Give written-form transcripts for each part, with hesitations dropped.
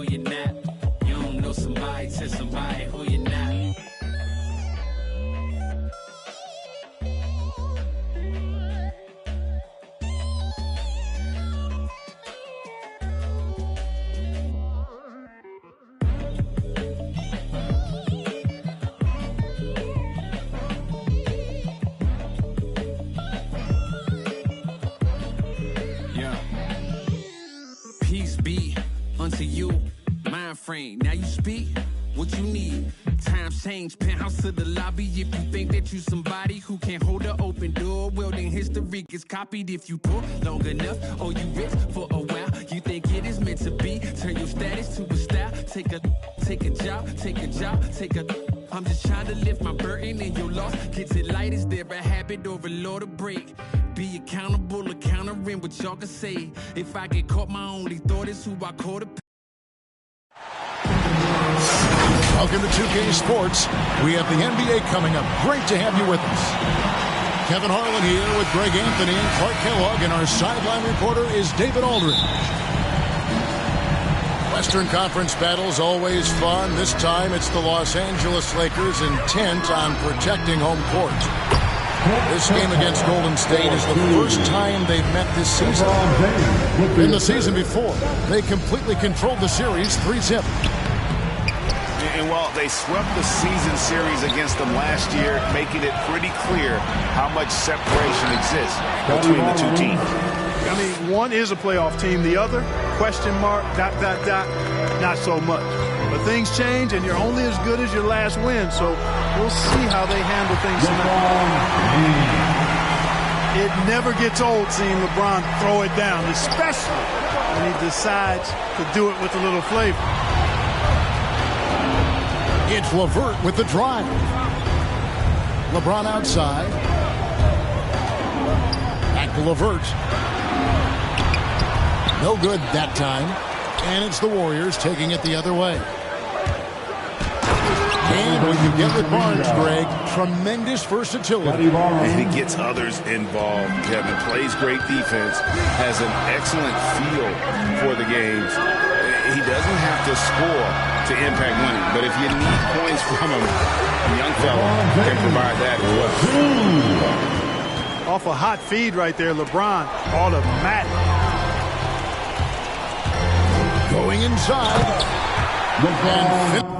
who you're not. You don't know somebody to somebody who you're not. Peace be unto you, mind frame. Now you speak what you need. Times change, penthouse to the lobby. If you think that you somebody who can't hold an open door, well then history gets copied. If you poor long enough, or you rich for a while, you think it is meant to be. Turn your status to a style. Take a job. I'm just trying to lift my burden and your loss gets it light. Is there a habit or a law to break? Be accountable or countering what y'all can say. If I get caught, my only thought is who I call to. Welcome to 2K Sports. We have the NBA coming up. Great to have you with us. Kevin Harlan here with Greg Anthony and Clark Kellogg, and our sideline reporter is David Aldridge. Western Conference battles always fun. This time it's the Los Angeles Lakers intent on protecting home court. This game against Golden State is the first time they've met this season. In the season before, they completely controlled the series 3-0. And while they swept the season series against them last year, making it pretty clear how much separation exists between the two teams. I mean, one is a playoff team. The other, question mark, ... not so much. But things change, and you're only as good as your last win. So we'll see how they handle things tonight. It never gets old seeing LeBron throw it down, especially when he decides to do it with a little flavor. It's LeVert with the drive. LeBron outside. Back to LeVert. No good that time. And it's the Warriors taking it the other way. And when you get with Barnes, Greg, tremendous versatility. And he gets others involved. Kevin plays great defense, has an excellent feel for the games. He doesn't have to score to impact winning, but if you need points from him, the young fellow can provide that as well. Off a hot feed right there, LeBron, automatic. Going inside. And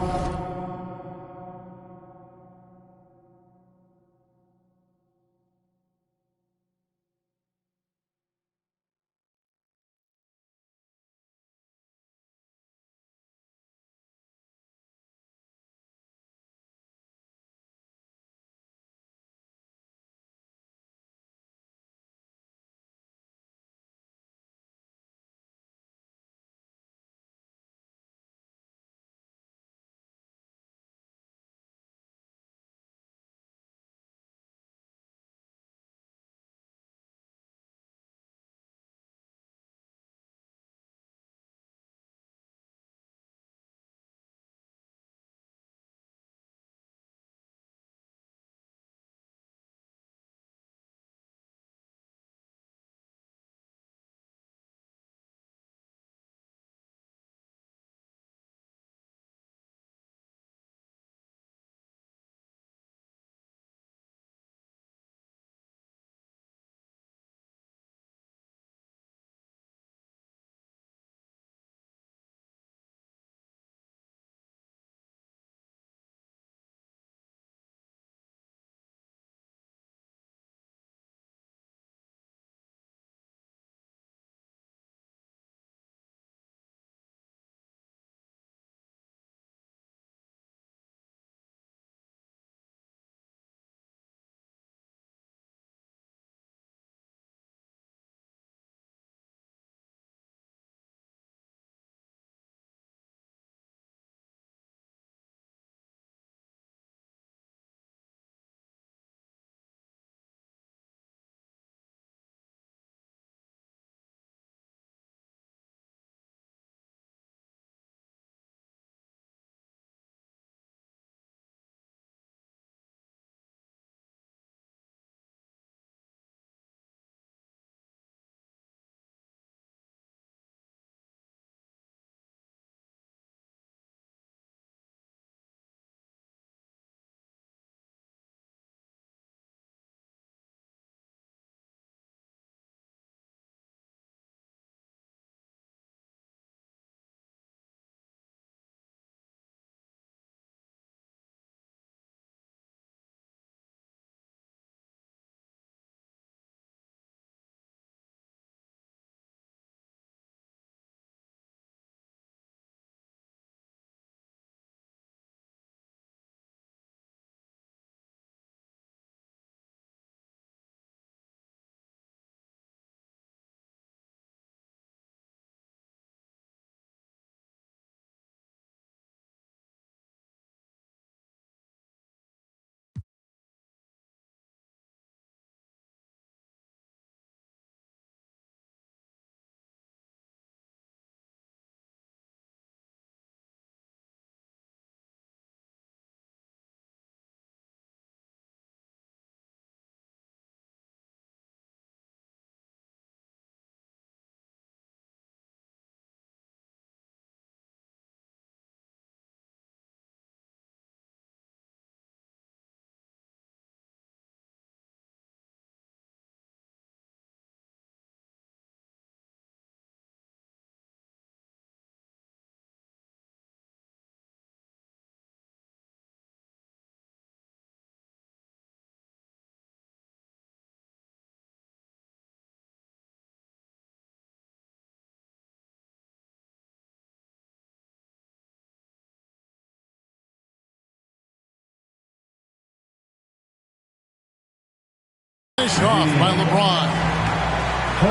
Finished off by LeBron.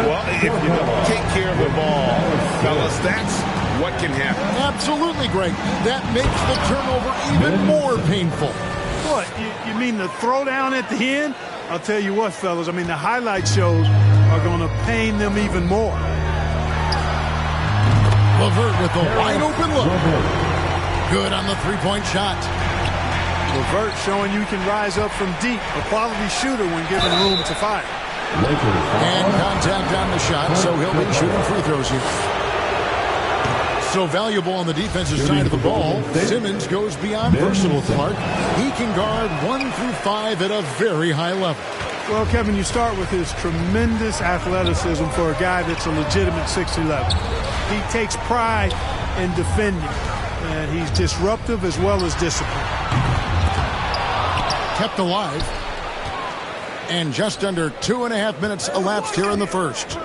Well, if you don't take care of the ball, fellas, that's what can happen. Absolutely, Greg. That makes the turnover even more painful. What, you mean the throwdown at the end? I'll tell you what, fellas, I mean, the highlight shows are going to pain them even more. LeVert with the wide open look. Good on the three-point shot. LeVert showing you can rise up from deep. A quality shooter when given room to fire. And contact on the shot, so he'll be shooting free throws here. So valuable on the defensive side of the ball, Simmons goes beyond versatile, Clark. He can guard 1 through 5 at a very high level. Well, Kevin, you start with his tremendous athleticism for a guy that's a legitimate 6'11". He takes pride in defending, and he's disruptive as well as disciplined. Kept alive. And just under 2.5 minutes elapsed here in the first.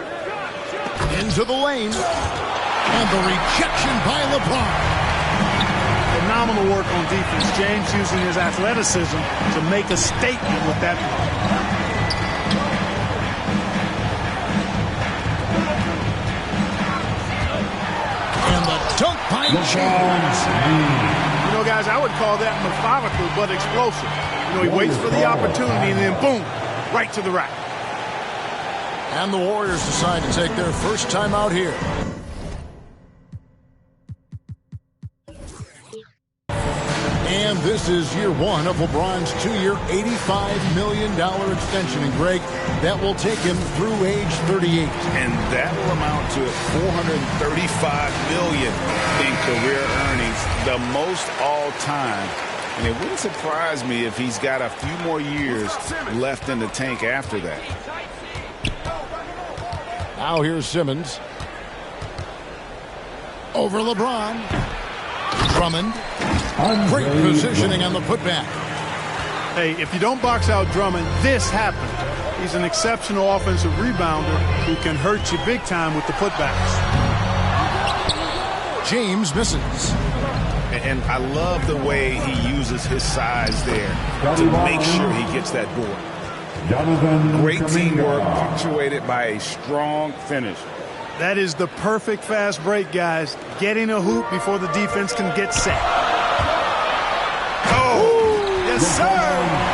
Into the lane. And the rejection by LeBron. Phenomenal work on defense. James using his athleticism to make a statement with that one. And the dunk by James. You know, guys, I would call that methodical but explosive. You know, he waits for the opportunity and then boom, right to the rack. And the Warriors decide to take their first time out here. And this is year one of LeBron's 2-year, $85 million extension. And, Greg, that will take him through age 38. And that will amount to $435 million in career earnings, the most all time. And it wouldn't surprise me if he's got a few more years left in the tank after that. Now here's Simmons. Over LeBron. Drummond. Great positioning on the putback. Hey, if you don't box out Drummond, this happens. He's an exceptional offensive rebounder who can hurt you big time with the putbacks. James misses. And I love the way he uses his size there to make sure he gets that board. Great teamwork punctuated by a strong finish. That is the perfect fast break, guys. Getting a hoop before the defense can get set. Oh, yes, sir.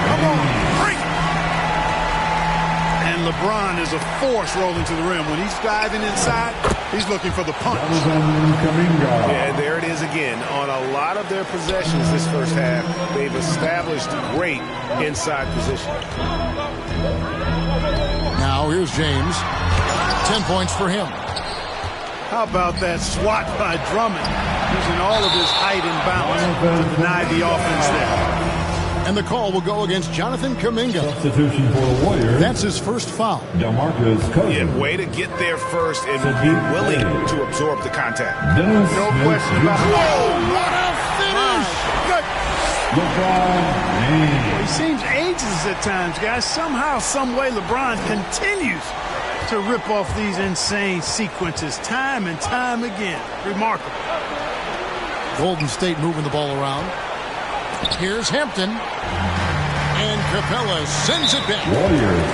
Come on, bring it. And LeBron is a force rolling to the rim. When he's diving inside, he's looking for the punch. Yeah, there it is again. On a lot of their possessions this first half, they've established great inside position. Now here's James. 10 points for him. How about that swat by Drummond, using all of his height and bounce to deny the offense there. And the call will go against Jonathan Kuminga. Substitution for the Warriors. That's his first foul. DeMarcus Cousins. Yeah, way to get there first and be willing to absorb the contact. No question about it. Whoa, what a finish! Good. LeBron James. He seems ageless at times, guys. Somehow, some way, LeBron continues to rip off these insane sequences time and time again. Remarkable. Golden State moving the ball around. Here's Hampton. And Capella sends it back. Warriors.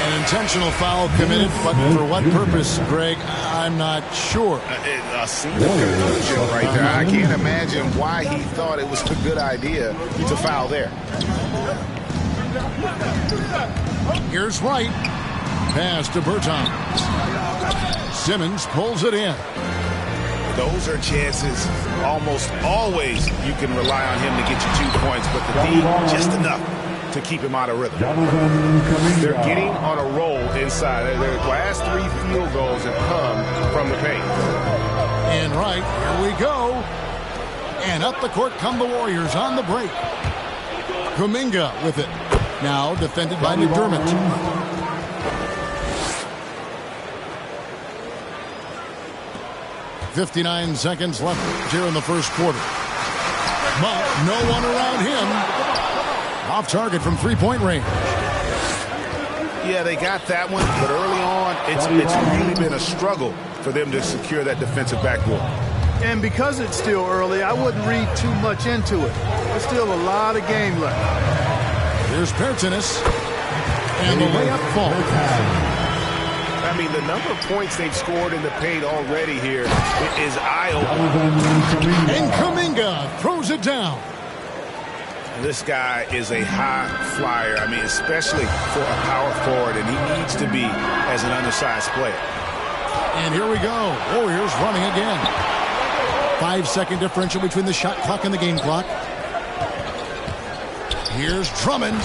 An intentional foul committed, but for what purpose, Greg? I'm not sure. A single conversion right there. I can't imagine why he thought it was a good idea to foul there. Here's Wright. Pass to Bertans. Simmons pulls it in. Those are chances almost always you can rely on him to get you 2 points, but the D just enough to keep him out of rhythm. They're getting on a roll inside. Their last 3 field goals have come from the paint. And right, here we go. And up the court come the Warriors on the break. Kuminga with it. Now defended by McDermott. 59 seconds left here in the first quarter. But no one around him. Off target from three-point range. Yeah, they got that one, but early on, it's really been a struggle for them to secure that defensive backboard. And because it's still early, I wouldn't read too much into it. There's still a lot of game left. Here's Pertinis. And the layup falls. I mean, the number of points they've scored in the paint already here is eye-opening. And Kuminga throws it down. This guy is a high flyer. I mean, especially for a power forward, and he needs to be as an undersized player. And here we go. Warriors running again. 5-second differential between the shot clock and the game clock. Here's Drummond.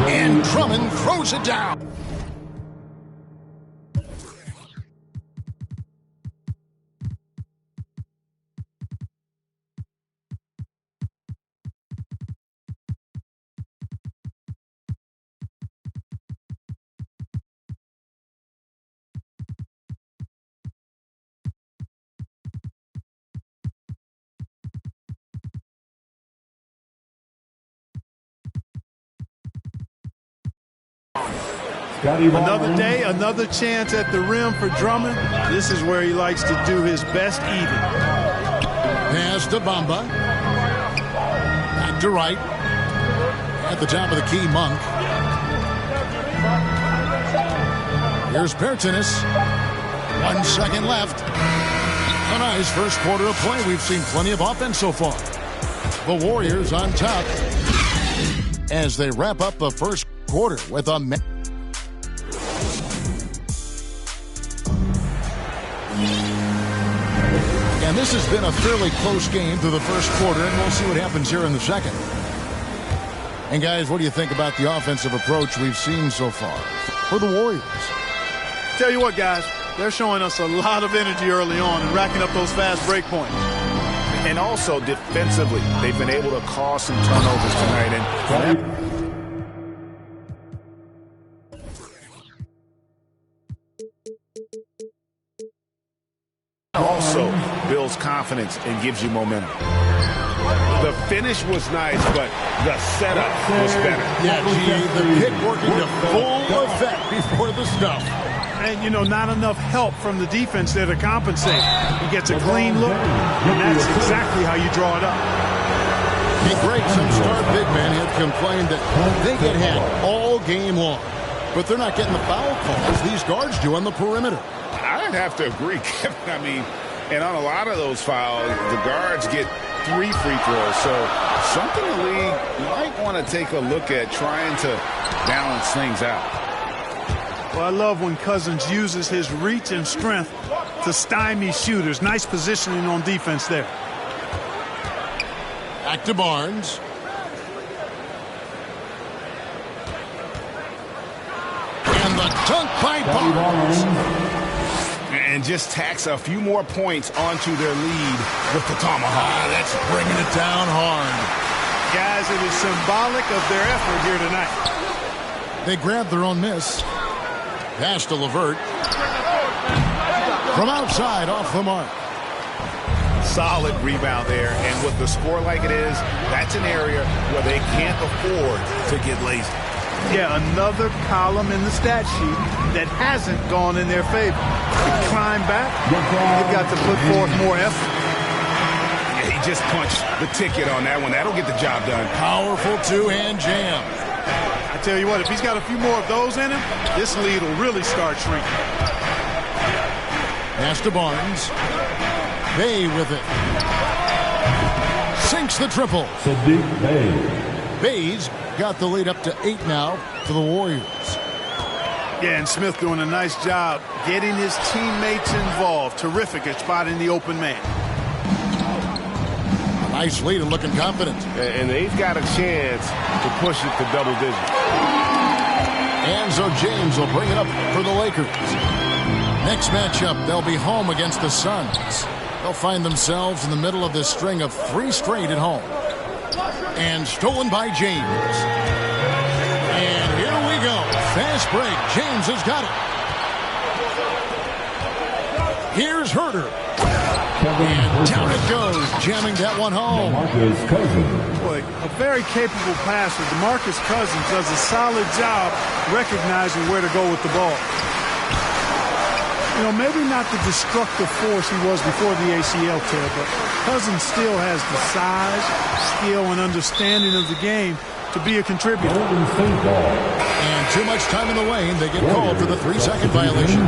And Drummond throws it down. Another day, another chance at the rim for Drummond. This is where he likes to do his best eating. Pass to Bamba. Back to right. At the top of the key, Monk. Here's Pertinis. 1 second left. A nice first quarter of play. We've seen plenty of offense so far. The Warriors on top as they wrap up the first quarter with a... And this has been a fairly close game through the first quarter, and we'll see what happens here in the second. And guys, what do you think about the offensive approach we've seen so far for the Warriors? Tell you what, guys, they're showing us a lot of energy early on and racking up those fast break points. And also defensively, they've been able to cause some turnovers tonight. And also builds confidence and gives you momentum. The finish was nice, but the setup was better. Yeah, the pick working to full effect before the stuff. And, you know, not enough help from the defense there to compensate. He gets a clean look, and that's exactly how you draw it up. Hey, Greg, some star big men have complained that they get hit all game long, but they're not getting the foul calls these guards do on the perimeter. I'd have to agree, Kevin. I mean, and on a lot of those fouls, the guards get 3 free throws. So something the league might want to take a look at, trying to balance things out. Well, I love when Cousins uses his reach and strength to stymie shooters. Nice positioning on defense there. Back to Barnes. And the dunk by Barnes. And just tacks a few more points onto their lead with the tomahawk. That's bringing it down hard. Guys, it is symbolic of their effort here tonight. They grabbed their own miss. Pass to LeVert. From outside, off the mark. Solid rebound there. And with the score like it is, that's an area where they can't afford to get lazy. Yeah, another column in the stat sheet that hasn't gone in their favor. To climb back, they've got to put forth more effort. Yeah, he just punched the ticket on that one. That'll get the job done. Powerful two-hand jam. I tell you what, if he's got a few more of those in him, this lead will really start shrinking. Pass to Barnes. Bey with it. Sinks the triple. Sadiq Bey. Bey's got the lead up to 8 now for the Warriors. Yeah, and Smith doing a nice job getting his teammates involved. Terrific at spotting the open man. A nice lead and looking confident. And they've got a chance to push it to double digits. Enzo James will bring it up for the Lakers. Next matchup, they'll be home against the Suns. They'll find themselves in the middle of this string of 3 straight at home. And stolen by James. And here we go. Fast break. James has got it. Here's Herter. And down it goes. Jamming that one home. DeMarcus Cousins. Boy, a very capable passer. DeMarcus Cousins does a solid job recognizing where to go with the ball. You know, maybe not the destructive force he was before the ACL tear, but Cousins still has the size, skill, and understanding of the game to be a contributor. Golden State ball. And too much time in the lane. They get called for the 3-second violation.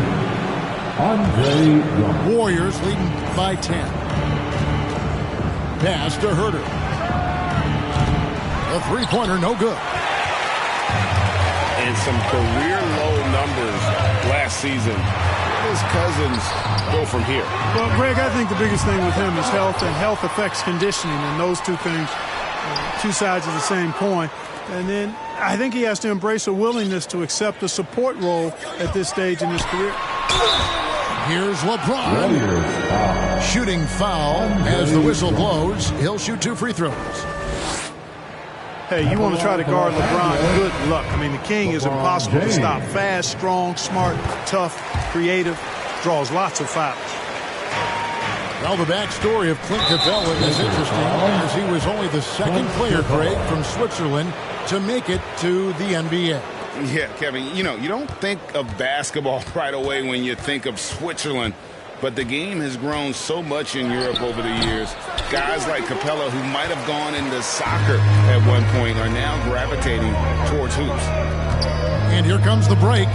Andre Drummond. Warriors leading by 10. Pass to Herter. A three-pointer, no good. And some career-low numbers last season. Where does Cousins go from here? Well, Greg, I think the biggest thing with him is health, and health affects conditioning, and those two things, two sides of the same coin. And then I think he has to embrace a willingness to accept a support role at this stage in his career. Here's LeBron. Shooting foul as the whistle blows. He'll shoot 2 free throws. Hey, you want to try to guard LeBron, good luck. I mean, the king is impossible to stop. Fast, strong, smart, tough, creative, draws lots of fouls. Well, the backstory of Clint Capella is interesting, as he was only the second player, Craig, from Switzerland to make it to the NBA. Yeah, Kevin, you know, you don't think of basketball right away when you think of Switzerland, but the game has grown so much in Europe over the years. Guys like Capella, who might have gone into soccer at one point, are now gravitating towards hoops. And here comes the break.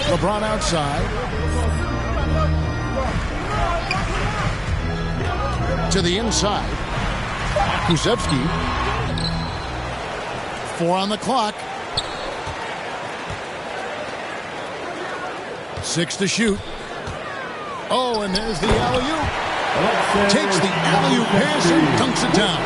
LeBron outside. To the inside. Kusevsky. 4 on the clock. 6 to shoot. Oh, and there's the alley-oop. Takes the alley-oop pass and dunks it down.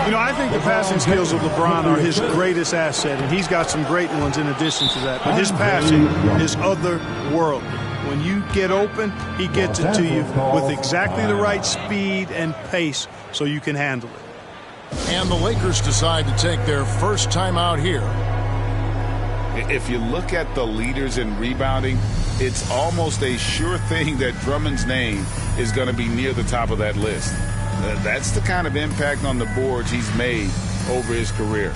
You know, I think the passing skills of LeBron are his greatest asset, and he's got some great ones in addition to that. But his passing is otherworldly. When you get open, he gets it to you with exactly the right speed and pace so you can handle it. And the Lakers decide to take their first time out here. If you look at the leaders in rebounding, it's almost a sure thing that Drummond's name is going to be near the top of that list. That's the kind of impact on the boards he's made over his career.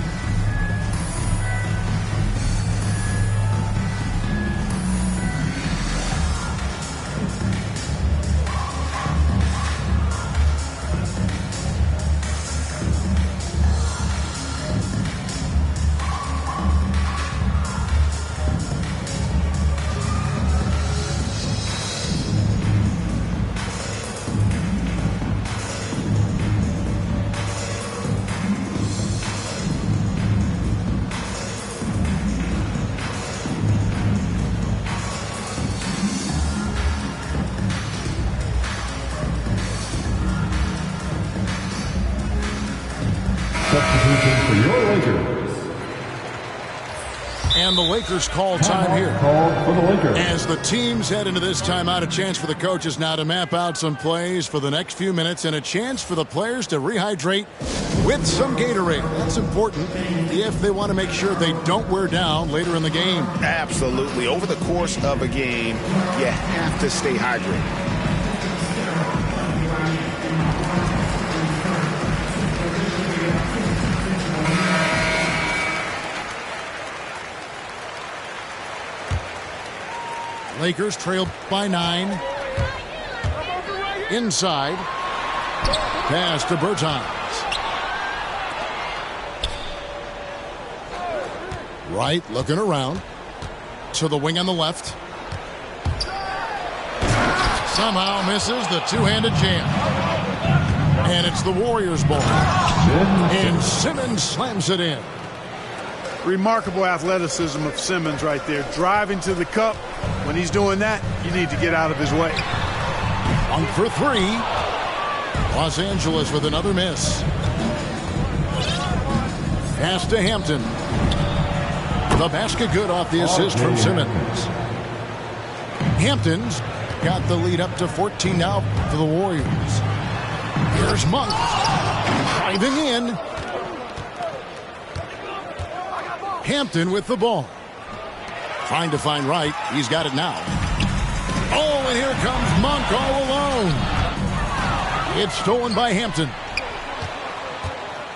For your Lakers. And the Lakers call time here. Called for the Lakers. As the teams head into this timeout, a chance for the coaches now to map out some plays for the next few minutes and a chance for the players to rehydrate with some Gatorade. That's important if they want to make sure they don't wear down later in the game. Absolutely. Over the course of a game, you have to stay hydrated. Lakers trail by 9. Inside. Pass to Bertans. Right, looking around. To the wing on the left. Somehow misses the two-handed jam. And it's the Warriors' ball. And Simmons slams it in. Remarkable athleticism of Simmons right there. Driving to the cup. When he's doing that, you need to get out of his way. 1 for 3. Los Angeles with another miss. Pass to Hampton. The basket good off the assist from Simmons. Hampton's got the lead up to 14 now for the Warriors. Here's Monk. Driving in. Hampton with the ball. Trying to find Wright. He's got it now. Oh, and here comes Monk all alone. It's stolen by Hampton.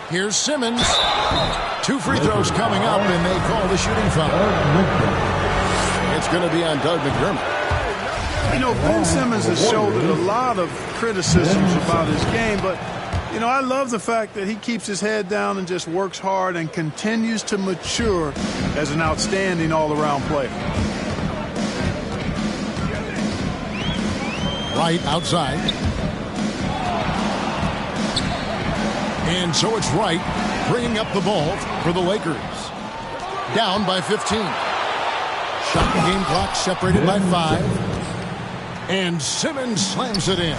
Here's Simmons. 2 free throws coming up, and they call the shooting foul. It's going to be on Doug McDermott. You know, Ben Simmons has shouldered a lot of criticisms about his game, but, you know, I love the fact that he keeps his head down and just works hard and continues to mature as an outstanding all-around player. Right outside. And so it's Wright bringing up the ball for the Lakers. Down by 15. Shot and game clock separated by 5. And Simmons slams it in.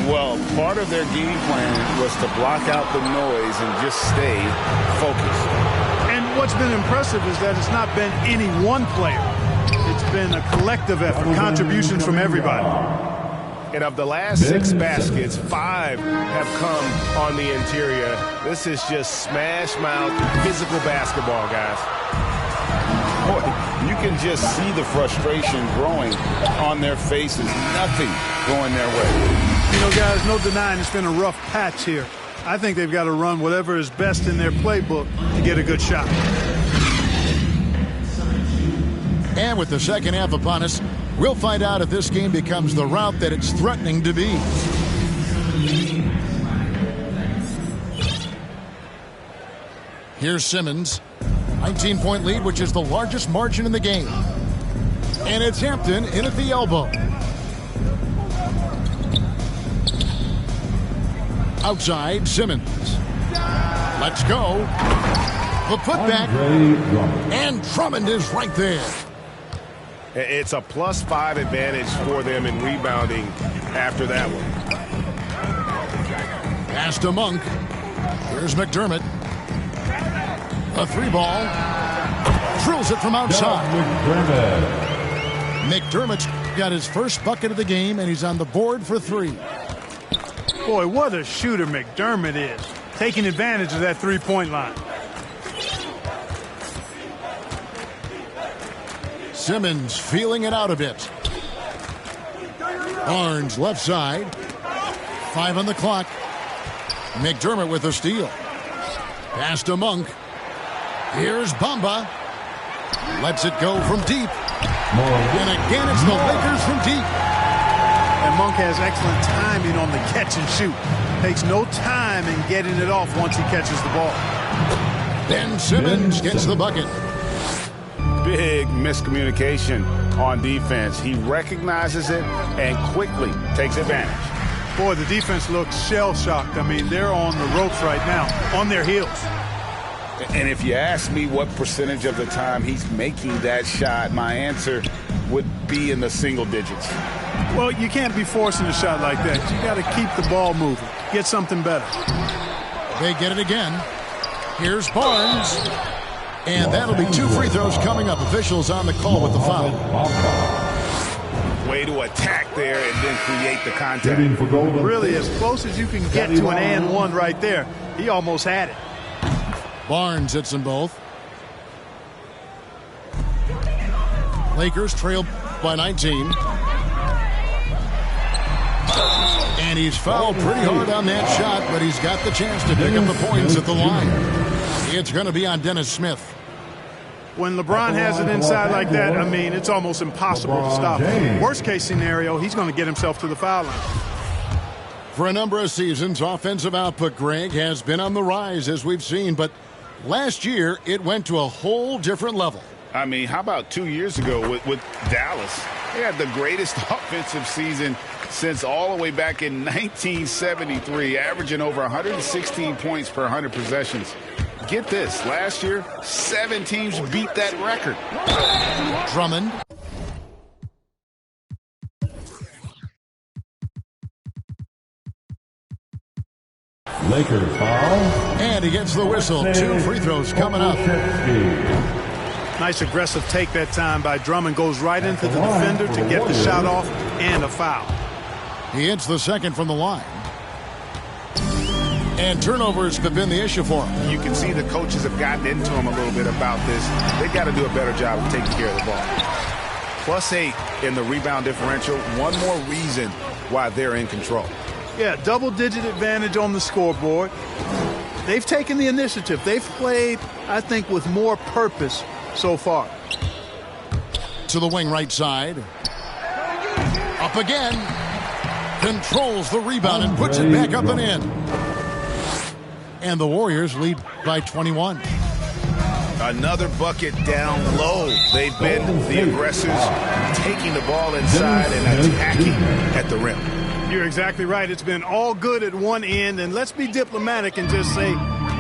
Well, part of their game plan was to block out the noise and just stay focused. And what's been impressive is that it's not been any one player. It's been a collective effort, contributions from everybody. And of the last 6 baskets, 5 have come on the interior. This is just smash mouth physical basketball, guys. Boy, you can just see the frustration growing on their faces. Nothing going their way. You know, guys, no denying it's been a rough patch here. I think they've got to run whatever is best in their playbook to get a good shot. And with the second half upon us, we'll find out if this game becomes the route that it's threatening to be. Here's Simmons. 19-point lead, which is the largest margin in the game. And it's Hampton in at the elbow. Outside, Simmons. Let's go. The putback. And Drummond is right there. It's a +5 advantage for them in rebounding after that one. Pass to Monk. Here's McDermott. A 3-ball. Drills it from outside. McDermott's got his first bucket of the game, and he's on the board for 3. Boy, what a shooter McDermott is. Taking advantage of that three-point line. Simmons feeling it out a bit. Barnes left side. 5 on the clock. McDermott with a steal. Pass to Monk. Here's Bamba. Lets it go from deep. And again, it's the Lakers from deep. And Monk has excellent timing on the catch and shoot. Takes no time in getting it off once he catches the ball. Ben Simmons gets the bucket. Big miscommunication on defense. He recognizes it and quickly takes advantage. Boy, the defense looks shell-shocked. I mean, they're on the ropes right now, on their heels. And if you ask me what percentage of the time he's making that shot, my answer would be in the single digits. Well, you can't be forcing a shot like that. You got to keep the ball moving. Get something better. They get it again. Here's Barnes. And that'll be 2 free throws coming up. Officials on the call with the foul. Way to attack there and then create the contact. Really, as close as you can get to an and one right there. He almost had it. Barnes hits them both. Lakers trail by 19. And he's fouled pretty hard on that shot, but he's got the chance to pick up the points at the line. It's going to be on Dennis Smith. When LeBron has it inside like that, I mean, it's almost impossible to stop. Worst case scenario, he's going to get himself to the foul line. For a number of seasons, offensive output, Greg, has been on the rise, as we've seen, but last year it went to a whole different level. I mean, how about 2 years ago with Dallas? They had the greatest offensive season since all the way back in 1973, averaging over 116 points per 100 possessions. Get this, last year, 7 teams beat that record. Drummond. Lakers foul. And he gets the whistle. 2 free throws coming up. Nice aggressive take that time by Drummond. Goes right into the defender to get the shot off and a foul. He hits the second from the line. And turnovers have been the issue for him. You can see the coaches have gotten into him a little bit about this. They've got to do a better job of taking care of the ball. +8 in the rebound differential. One more reason why they're in control. Yeah, double-digit advantage on the scoreboard. They've taken the initiative. They've played, I think, with more purpose so far. To the wing right side. Up again. Controls the rebound and puts it back up and in. And the Warriors lead by 21. Another bucket down low. They've been the aggressors, taking the ball inside and attacking at the rim. You're exactly right. It's been all good at one end, and let's be diplomatic and just say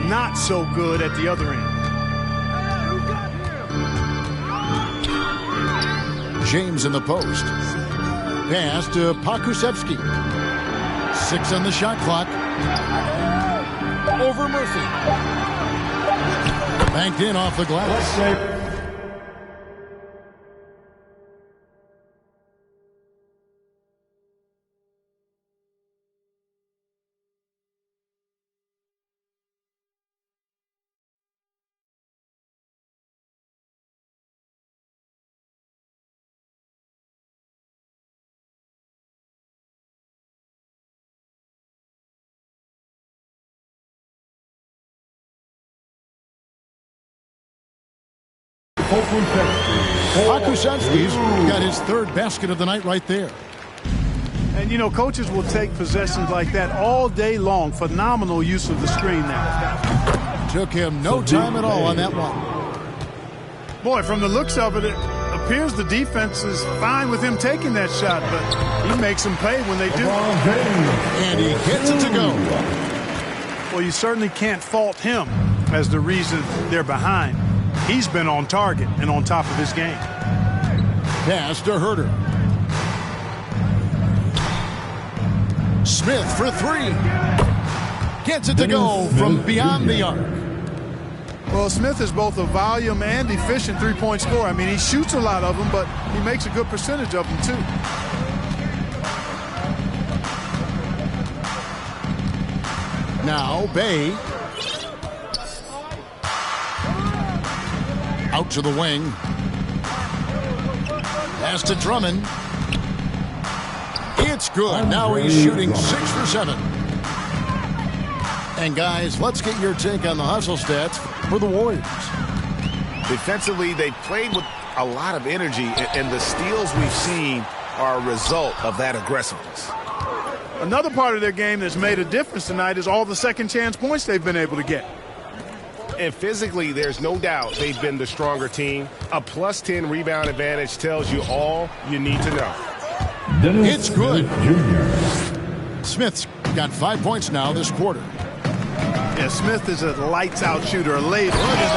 not so good at the other end. James in the post. Pass to Pokusevski. 6 on the shot clock. Over Murphy. Banked in off the glass. Pokusevski's got his third basket of the night right there. And, you know, coaches will take possessions like that all day long. Phenomenal use of the screen now. Took him no time at all on that one. Boy, from the looks of it, it appears the defense is fine with him taking that shot, but he makes them pay when they do. And he gets it to go. Well, you certainly can't fault him as the reason they're behind. He's been on target and on top of his game. Pass to Herter. Smith for 3. Gets it to go from beyond the arc. Well, Smith is both a volume and efficient three-point scorer. I mean, he shoots a lot of them, but he makes a good percentage of them, too. Now, Bay. Out to the wing. Pass to Drummond. It's good. Now he's shooting 6 for 7. And guys, let's get your take on the hustle stats for the Warriors. Defensively, they played with a lot of energy, and the steals we've seen are a result of that aggressiveness. Another part of their game that's made a difference tonight is all the second chance points they've been able to get. And physically, there's no doubt they've been the stronger team. A plus 10 rebound advantage tells you all you need to know. It's good. Smith's got 5 points now this quarter. Yeah, Smith is a lights-out shooter, a leader. Look at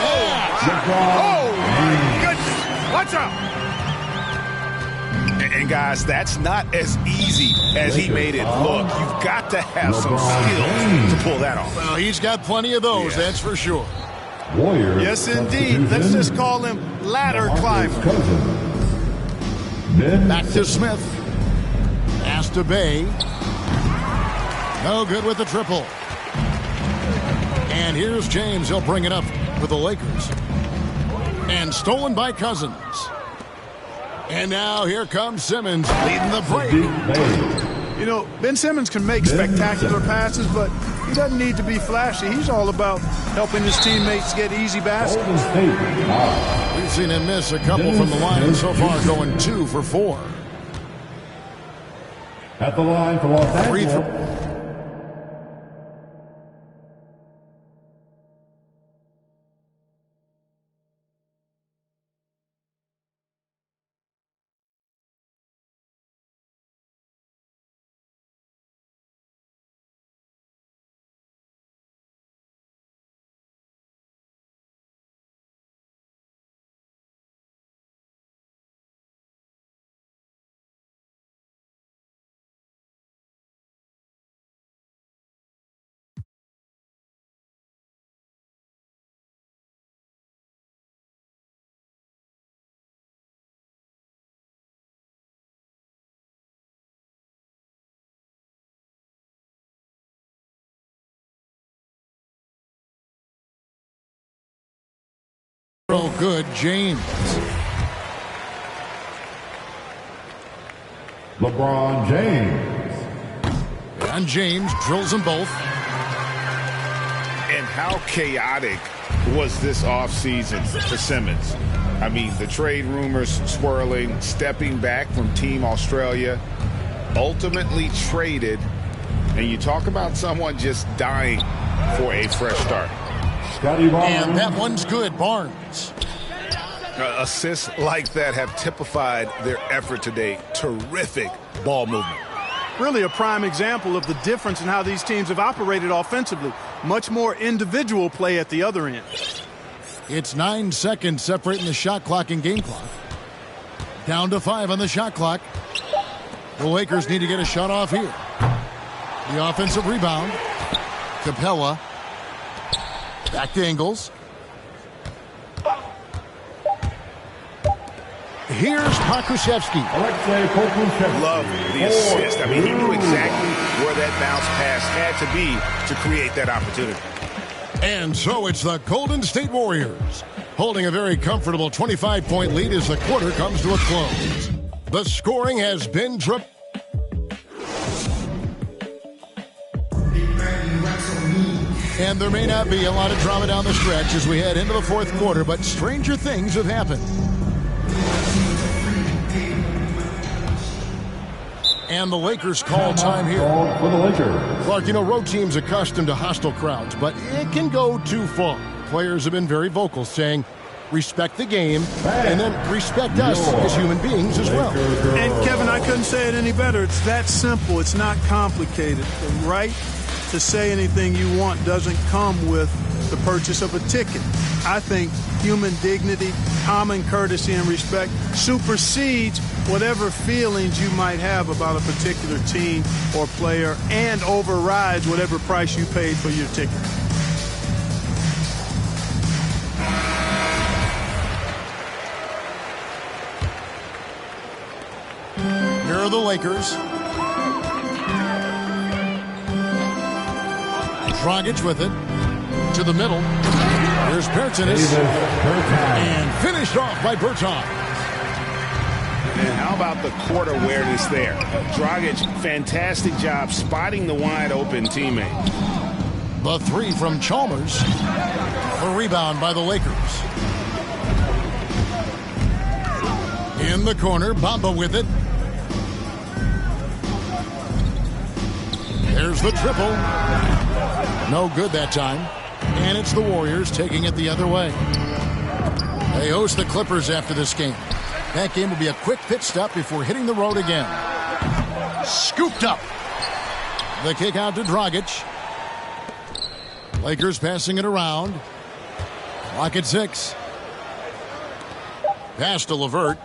that. Oh, my goodness. Watch out. And, guys, that's not as easy as he made it look. You've got to have some skills to pull that off. Well, he's got plenty of those, that's for sure. Warriors. Yes, indeed. Let's just call him ladder climber. Back to Smith. Pass to Bay. No good with the triple. And here's James. He'll bring it up for the Lakers. And stolen by Cousins. And now here comes Simmons leading the break. You know, Ben Simmons can make spectacular passes, but he doesn't need to be flashy. He's all about helping his teammates get easy baskets. We've seen him miss a couple from the line, and so far going 2 for 4. At the line for Los Angeles. Real good, James. LeBron James. And James drills them both. And how chaotic was this offseason for Simmons? I mean, the trade rumors swirling, stepping back from Team Australia, ultimately traded, and you talk about someone just dying for a fresh start. And that one's good, Barnes. Assists like that have typified their effort today. Terrific ball movement. Really a prime example of the difference in how these teams have operated offensively. Much more individual play at the other end. It's 9 seconds separating the shot clock and game clock. Down to 5 on the shot clock. The Lakers need to get a shot off here. The offensive rebound. Capella. Back to Ingles. Here's Pokusevski. Love the assist. I mean, he knew exactly where that bounce pass had to be to create that opportunity. And so it's the Golden State Warriors holding a very comfortable 25-point lead as the quarter comes to a close. The scoring has been and there may not be a lot of drama down the stretch as we head into the fourth quarter, but stranger things have happened. And the Lakers call time here. For the Lakers. Clark, you know, road teams accustomed to hostile crowds, but it can go too far. Players have been very vocal, saying, respect the game, and then respect us as human beings as well. And, Kevin, I couldn't say it any better. It's that simple. It's not complicated. The right to say anything you want doesn't come with the purchase of a ticket. I think human dignity, common courtesy, and respect supersedes whatever feelings you might have about a particular team or player and overrides whatever price you paid for your ticket. Here are the Lakers. Dragic with it. To the middle. Here's Bertans. And finished off by Bertans. And how about the court awareness there? Dragic, fantastic job spotting the wide open teammate. The three from Chalmers. The rebound by the Lakers. In the corner, Bamba with it. There's the triple. No good that time. And it's the Warriors taking it the other way. They host the Clippers after this game. That game will be a quick pit stop before hitting the road again. Scooped up. The kick out to Dragic. Lakers passing it around. Clock at 6. Pass to LeVert.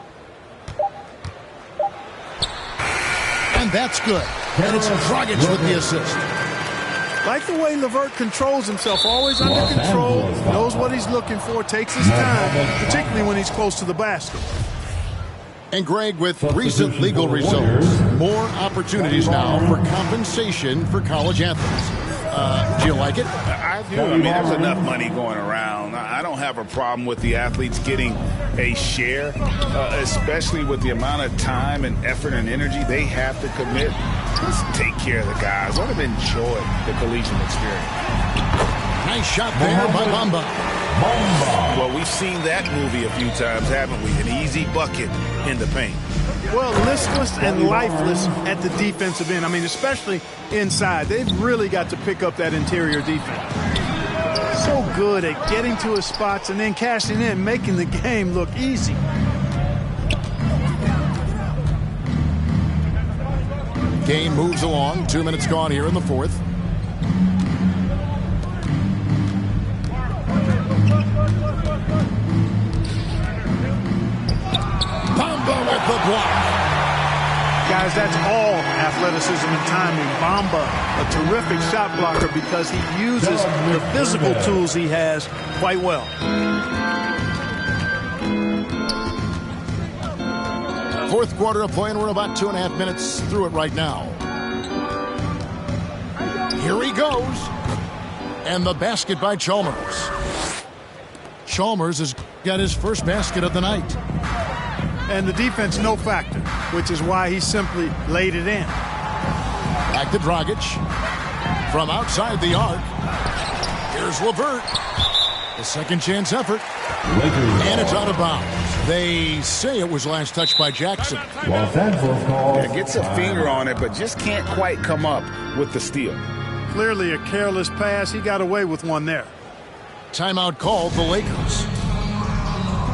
And that's good. And it's Dragic with the assist. Like the way LeVert controls himself, always under control, knows what he's looking for, takes his time, particularly when he's close to the basket. And Greg, with recent legal results, more opportunities now for compensation for college athletes. Do you like it? I do. I mean, there's enough money going around. I don't have a problem with the athletes getting a share, especially with the amount of time and effort and energy they have to commit. Just take care of the guys. Let them enjoy the collegiate experience. Nice shot there by Bamba. Well, we've seen that movie a few times, haven't we? An easy bucket in the paint. Well, listless and lifeless at the defensive end. I mean, especially inside. They've really got to pick up that interior defense. So good at getting to his spots and then cashing in, making the game look easy. Game moves along. 2 minutes gone here in the fourth. Bamba with the block. Guys, that's all athleticism and timing. Bamba, a terrific shot blocker because he uses the physical tools he has quite well. Fourth quarter of play, and we're about 2.5 minutes through it right now. Here he goes. And the basket by Chalmers. Chalmers has got his first basket of the night. And the defense no factor, which is why he simply laid it in. Back to Dragic. From outside the arc. Here's LeVert. The second chance effort. And it's out of bounds. They say it was last touched by Jackson. Los Angeles calls. Yeah, gets a finger on it, but just can't quite come up with the steal. Clearly a careless pass. He got away with one there. Timeout called the Lakers.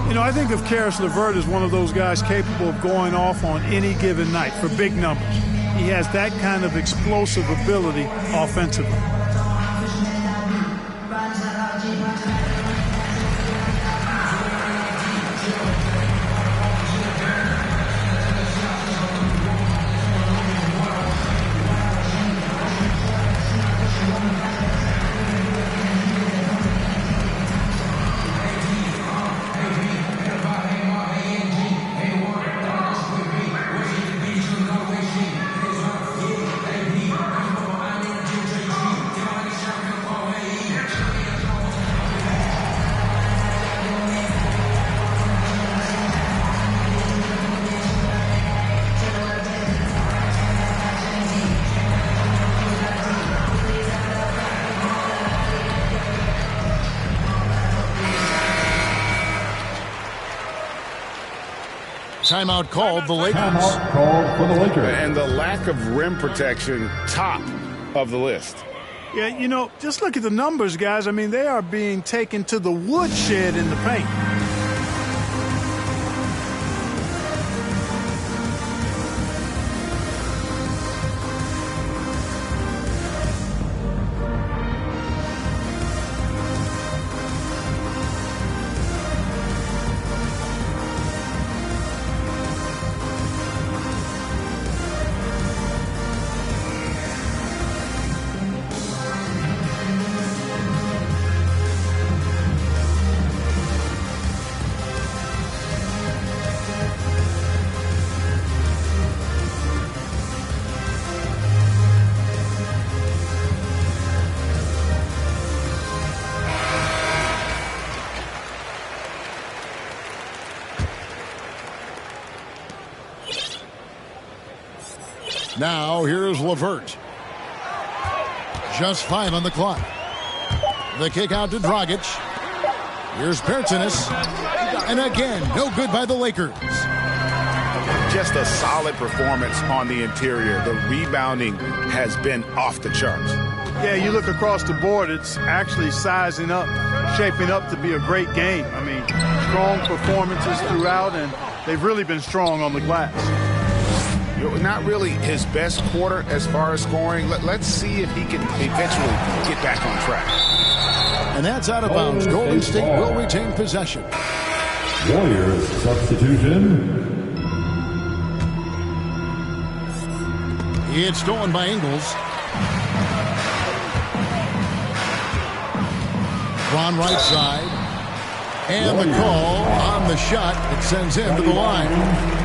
You know, I think of Caris LeVert as one of those guys capable of going off on any given night for big numbers. He has that kind of explosive ability offensively. Timeout called the Lakers. Timeout called for the Lakers. And the lack of rim protection, top of the list. Yeah, you know, just look at the numbers, guys. I mean, they are being taken to the woodshed in the paint. Now here's LeVert. Just 5 on the clock. The kick out to Dragic. Here's Bertans. And again, no good by the Lakers. Just a solid performance on the interior. The rebounding has been off the charts. Yeah, you look across the board, it's actually sizing up, shaping up to be a great game. I mean, strong performances throughout, and they've really been strong on the glass. Not really his best quarter as far as scoring. Let's see if he can eventually get back on track. And that's out of bounds. Golden State will retain possession. Warriors substitution. It's stolen by Ingles. Ron right side. And the call on the shot that sends him to the line.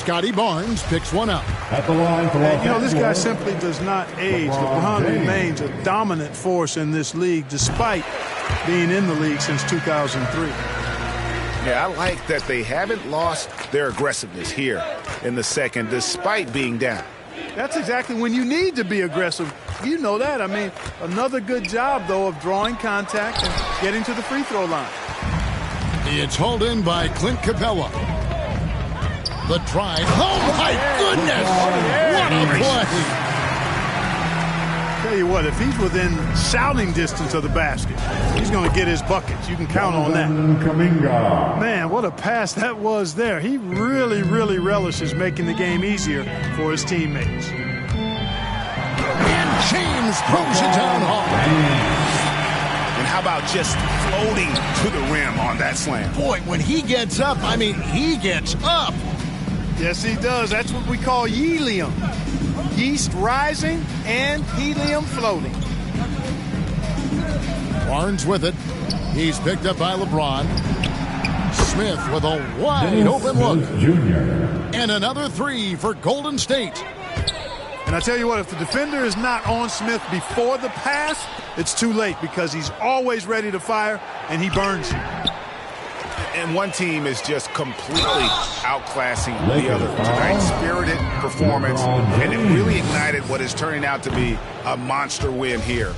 Scotty Barnes picks one up. At the line for Los You know, this guy Angeles. simply does not age. LeBron remains a dominant force in this league despite being in the league since 2003. Yeah, I like that they haven't lost their aggressiveness here in the second despite being down. That's exactly when you need to be aggressive. You know that. I mean, another good job, though, of drawing contact and getting to the free throw line. It's hauled in by Clint Capella. The drive. Oh, my goodness. What a play. Tell you what, if he's within shouting distance of the basket, he's going to get his buckets. You can count on that. Kuminga. Man, what a pass that was there. He really, really relishes making the game easier for his teammates. And James throws it down hard. And how about just floating to the rim on that slam? Boy, when he gets up, I mean, he gets up. Yes, he does. That's what we call helium. Yeast rising and helium floating. Barnes with it. He's picked up by LeBron. Smith with a wide open look. Jr. And another three for Golden State. And I tell you what, if the defender is not on Smith before the pass, it's too late because he's always ready to fire and he burns you. And one team is just completely outclassing the other tonight. Spirited performance, and it really ignited what is turning out to be a monster win here.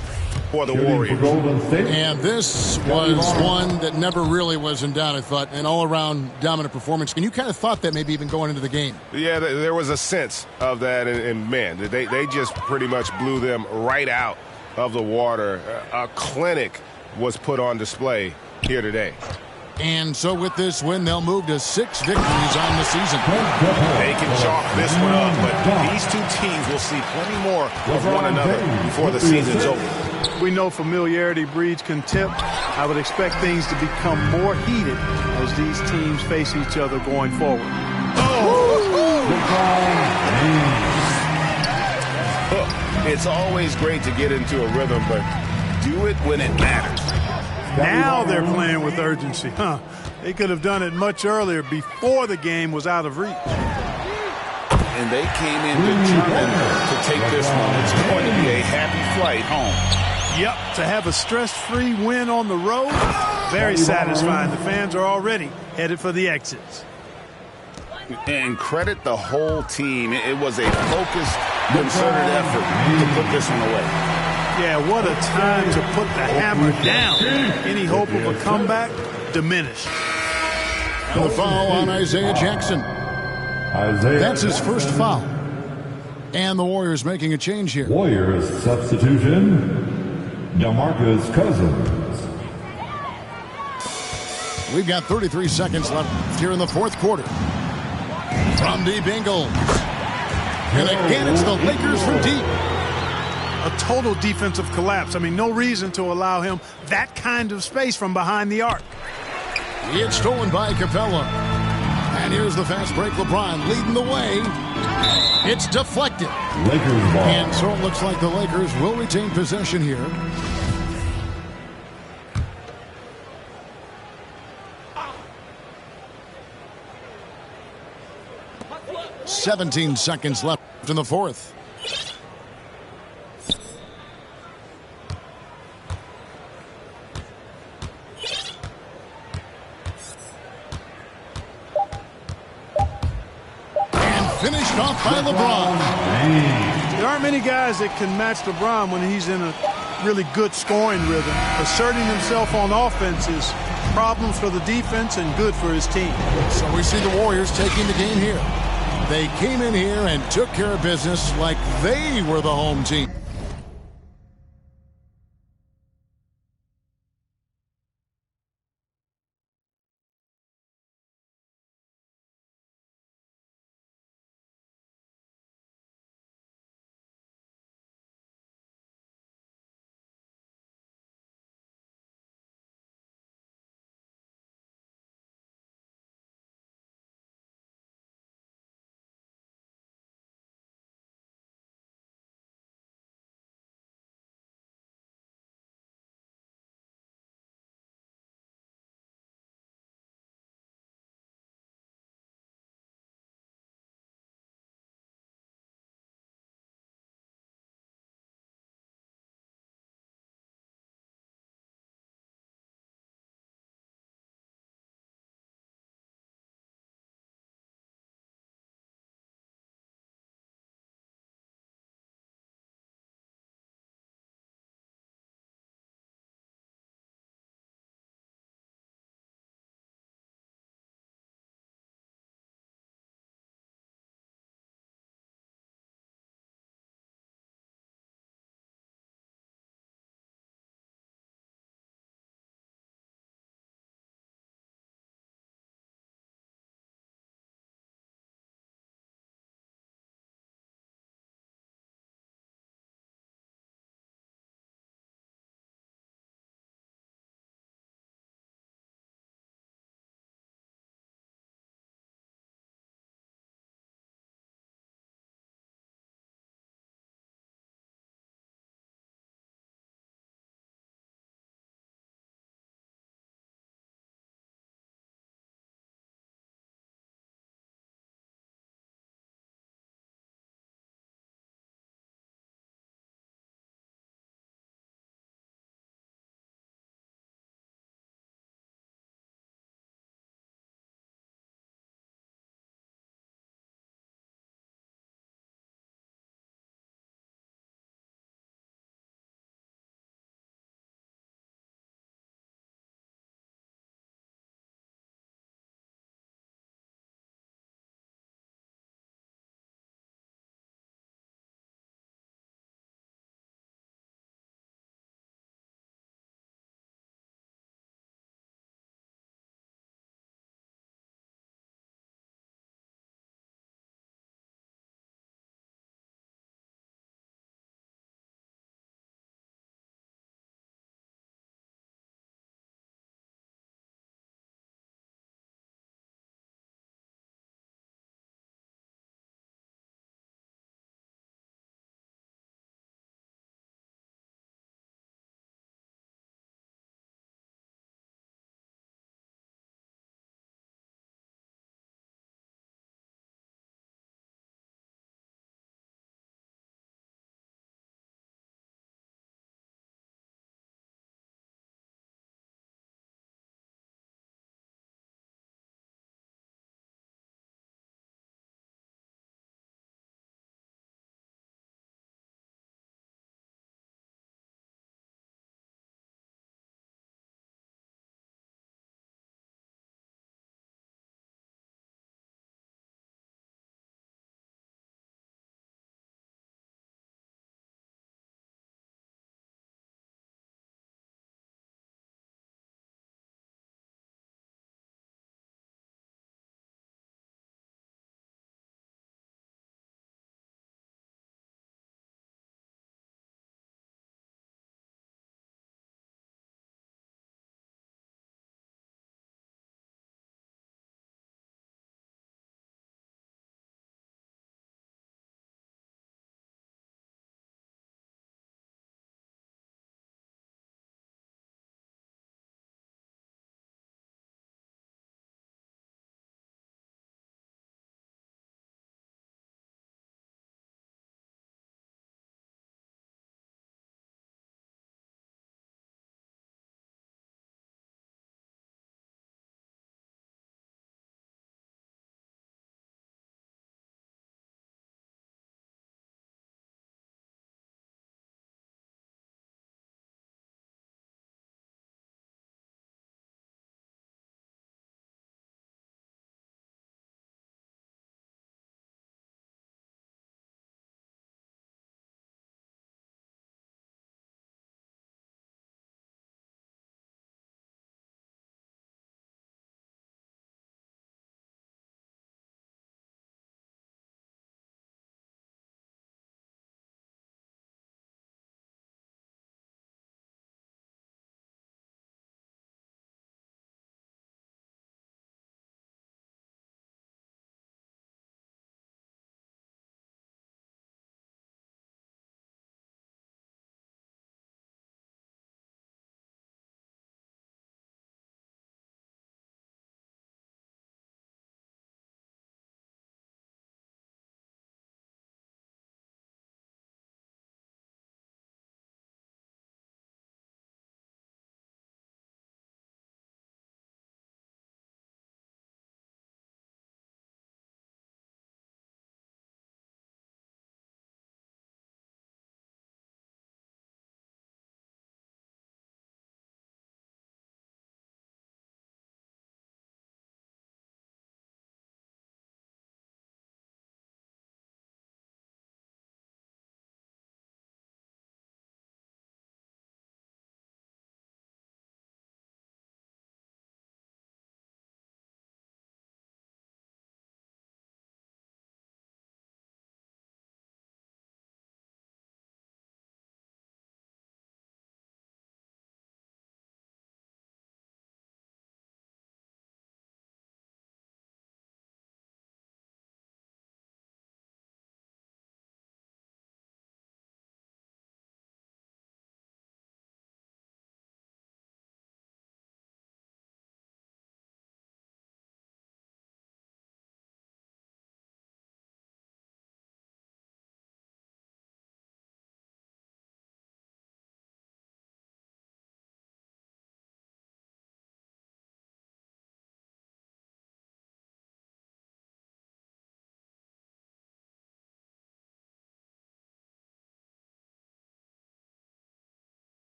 for the Shooting Warriors. for Golden State. And this was one that never really was in doubt, I thought. An all-around dominant performance. And you kind of thought that maybe even going into the game. Yeah, there was a sense of that, and man, they just pretty much blew them right out of the water. A clinic was put on display here today. And so with this win, they'll move to 6 victories on the season. They can chalk this one up, but these two teams will see plenty more of one another before the season's over. We know familiarity breeds contempt. I would expect things to become more heated as these teams face each other going forward. It's always great to get into a rhythm, but do it when it matters. Now they're playing with urgency. They could have done it much earlier, before the game was out of reach. And they came in determined to take this one. It's going to be a happy flight home. Yep, to have a stress-free win on the road, very satisfying. The fans are already headed for the exits. And credit the whole team. It was a focused, concerted effort to put this one away. Yeah, what a time to put the hammer down. Any hope of a comeback diminished. And the foul on Isaiah Jackson. That's his first foul. And the Warriors making a change here. Warriors substitution. DeMarcus Cousins. We've got 33 seconds left here in the fourth quarter. From deep Ingles. And again, it's the Lakers from deep. A total defensive collapse. I mean, no reason to allow him that kind of space from behind the arc. It's stolen by Capella. And here's the fast break. LeBron leading the way. It's deflected. Lakers ball. And so it looks like the Lakers will retain possession here. "17 seconds left in the fourth. Finished off by LeBron. There aren't many guys that can match LeBron when he's in a really good scoring rhythm. Asserting himself on offense is problems for the defense and good for his team. So we see the Warriors taking the game here. They came in here and took care of business like they were the home team.